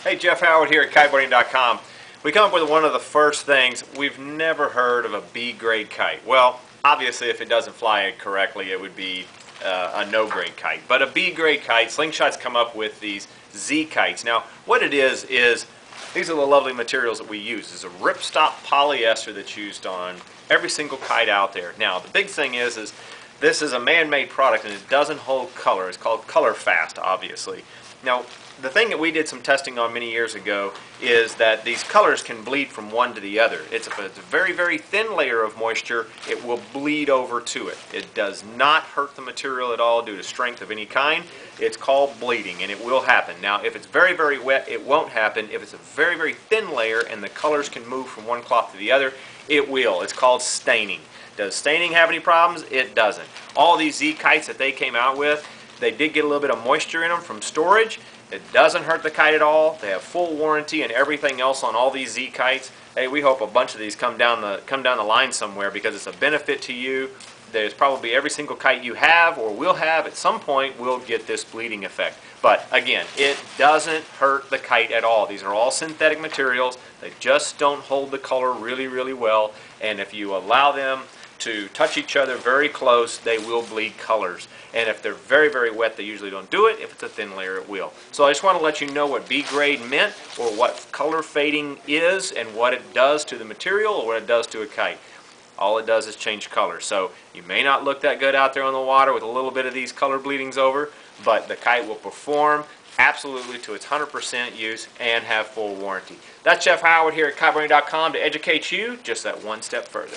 Hey, Jeff Howard here at Kiteboarding.com. We come up with one of the first things. We've never heard of a B-grade kite. Well, obviously if it doesn't fly correctly, it would be a no-grade kite. But a B-grade kite, Slingshot's come up with these Z kites. Now, what it is these are the lovely materials that we use. It's a ripstop polyester that's used on every single kite out there. Now, the big thing is this is a man-made product and it doesn't hold color. It's called color fast, obviously. Now, the thing that we did some testing on many years ago is that these colors can bleed from one to the other. It's a very, very thin layer of moisture. It will bleed over to it. It does not hurt the material at all due to strength of any kind. It's called bleeding, and it will happen. Now, if it's very, very wet, it won't happen. If it's a very, very thin layer and the colors can move from one cloth to the other, it will. It's called staining. Does staining have any problems? It doesn't. All these Z kites that they came out with, they did get a little bit of moisture in them from storage. It doesn't hurt the kite at all. They have full warranty and everything else on all these Z kites. Hey, we hope a bunch of these come down the line somewhere because it's a benefit to you. There's probably every single kite you have or will have at some point will get this bleeding effect. But again, it doesn't hurt the kite at all. These are all synthetic materials. They just don't hold the color really, really well. And if you allow them to touch each other very close, they will bleed colors. And if they're very, very wet, they usually don't do it. If it's a thin layer, it will. So I just want to let you know what B-grade meant, or what color fading is, and what it does to the material, or what it does to a kite. All it does is change color. So you may not look that good out there on the water with a little bit of these color bleedings over, but the kite will perform absolutely to its 100% use and have full warranty. That's Jeff Howard here at Kiteboarding.com to educate you just that one step further.